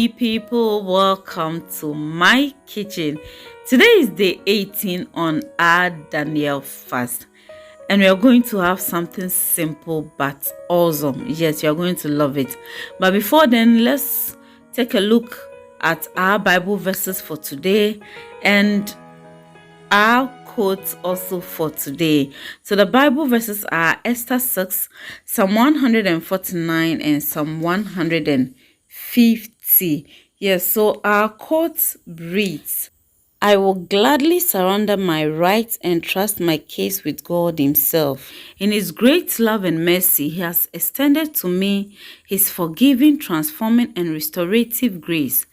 Lovely people, welcome to my kitchen. Today is day 18 on our Daniel fast, and we are going to have something simple but awesome. Yes, you are going to love it. But before then, let's take a look at our Bible verses for today and our quotes also for today. So the Bible verses are Esther 6, Psalm 149, and Psalm 150. Yes, so our quote reads, I will gladly surrender my rights and trust my case with God Himself. In His great love and mercy, He has extended to me His forgiving, transforming, and restorative grace.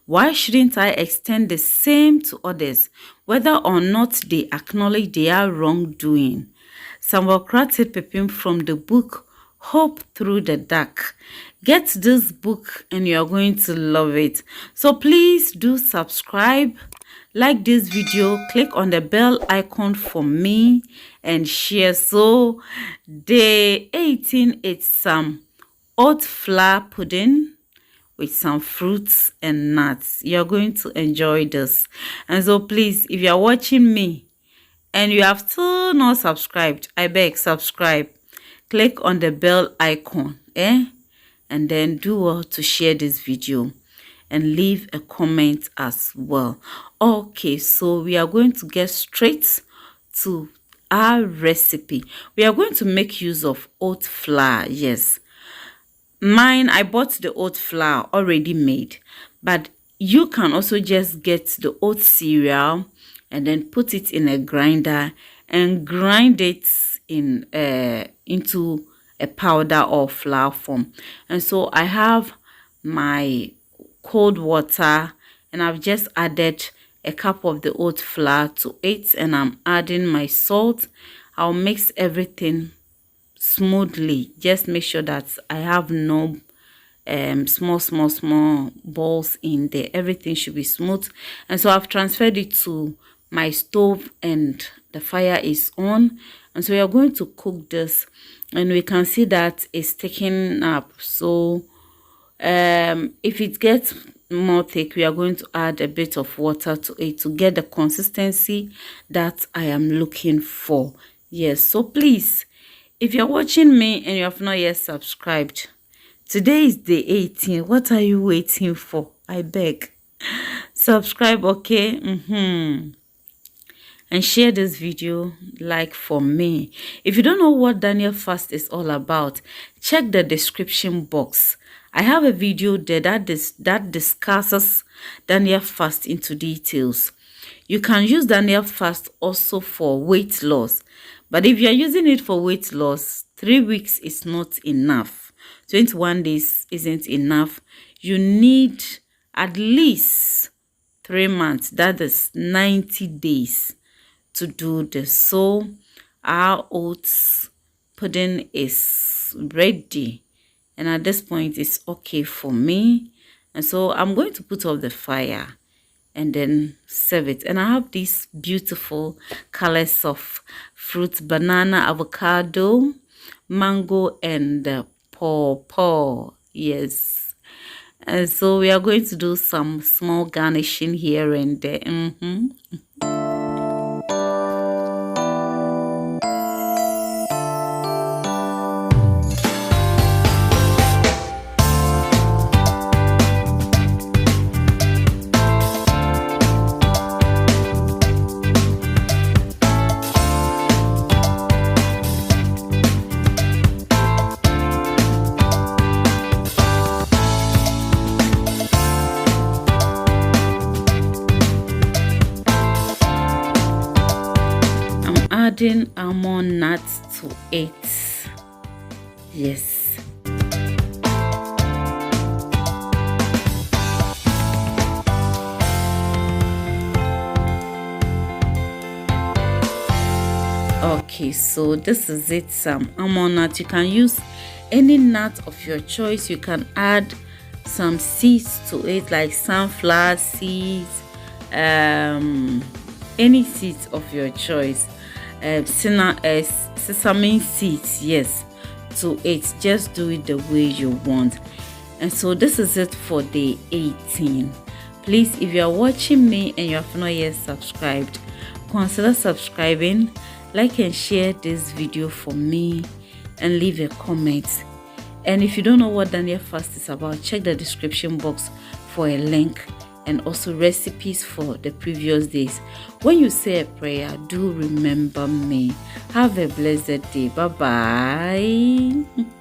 Why shouldn't I extend the same to others, whether or not they acknowledge their wrongdoing? Samuel Kratz Pepin from the book Hope Through the Dark. Get this book and you are going to love it. So please do subscribe, like this video, click on the bell icon for me, and share. So day 18 is some oat flour pudding with some fruits and nuts. You're going to enjoy this. And so please, if you're watching me and you have still not subscribed, I beg, subscribe. Click on the bell icon, and then do well to share this video and leave a comment as well. Okay, so we are going to get straight to our recipe. We are going to make use of oat flour. Yes, mine, I bought the oat flour already made, but you can also just get the oat cereal and then put it in a grinder and grind it in into a powder or flour form. And so I have my cold water and I've just added a cup of the oat flour to it, and I'm adding my salt. I'll mix everything smoothly. Just make sure that I have no small balls in there. Everything should be smooth. And so I've transferred it to my stove and the fire is on, and so we are going to cook this, and we can see that it's thickening up. So if it gets more thick, we are going to add a bit of water to it to get the consistency that I am looking for. Yes, so please, if you're watching me and you have not yet subscribed, today is day 18. What are you waiting for? I beg, subscribe, okay? And share this video, like for me. If you don't know what Daniel fast is all about, check the description box. I have a video there that discusses Daniel fast into details. You can use Daniel fast also for weight loss, but if you are using it for weight loss, 3 weeks is not enough. 21 days isn't enough. You need at least 3 months, that is 90 days to do this. So our oats pudding is ready, and at this point it's okay for me. And so I'm going to put off the fire and then serve it. And I have these beautiful colors of fruits: banana, avocado, mango, and pawpaw. Yes. And so we are going to do some small garnishing here and there. Adding almond nuts to it. Yes. Okay, so this is it, some almond nut. You can use any nut of your choice. You can add some seeds to it, like sunflower seeds, any seeds of your choice. Sesame seeds, yes, to it. Just do it the way you want. And so this is it for day 18. Please, if you are watching me and you have not yet subscribed, consider subscribing, like and share this video for me, and leave a comment. And if you don't know what Daniel fast is about, check the description box for a link and also recipes for the previous days. When you say a prayer, do remember me. Have a blessed day. Bye bye.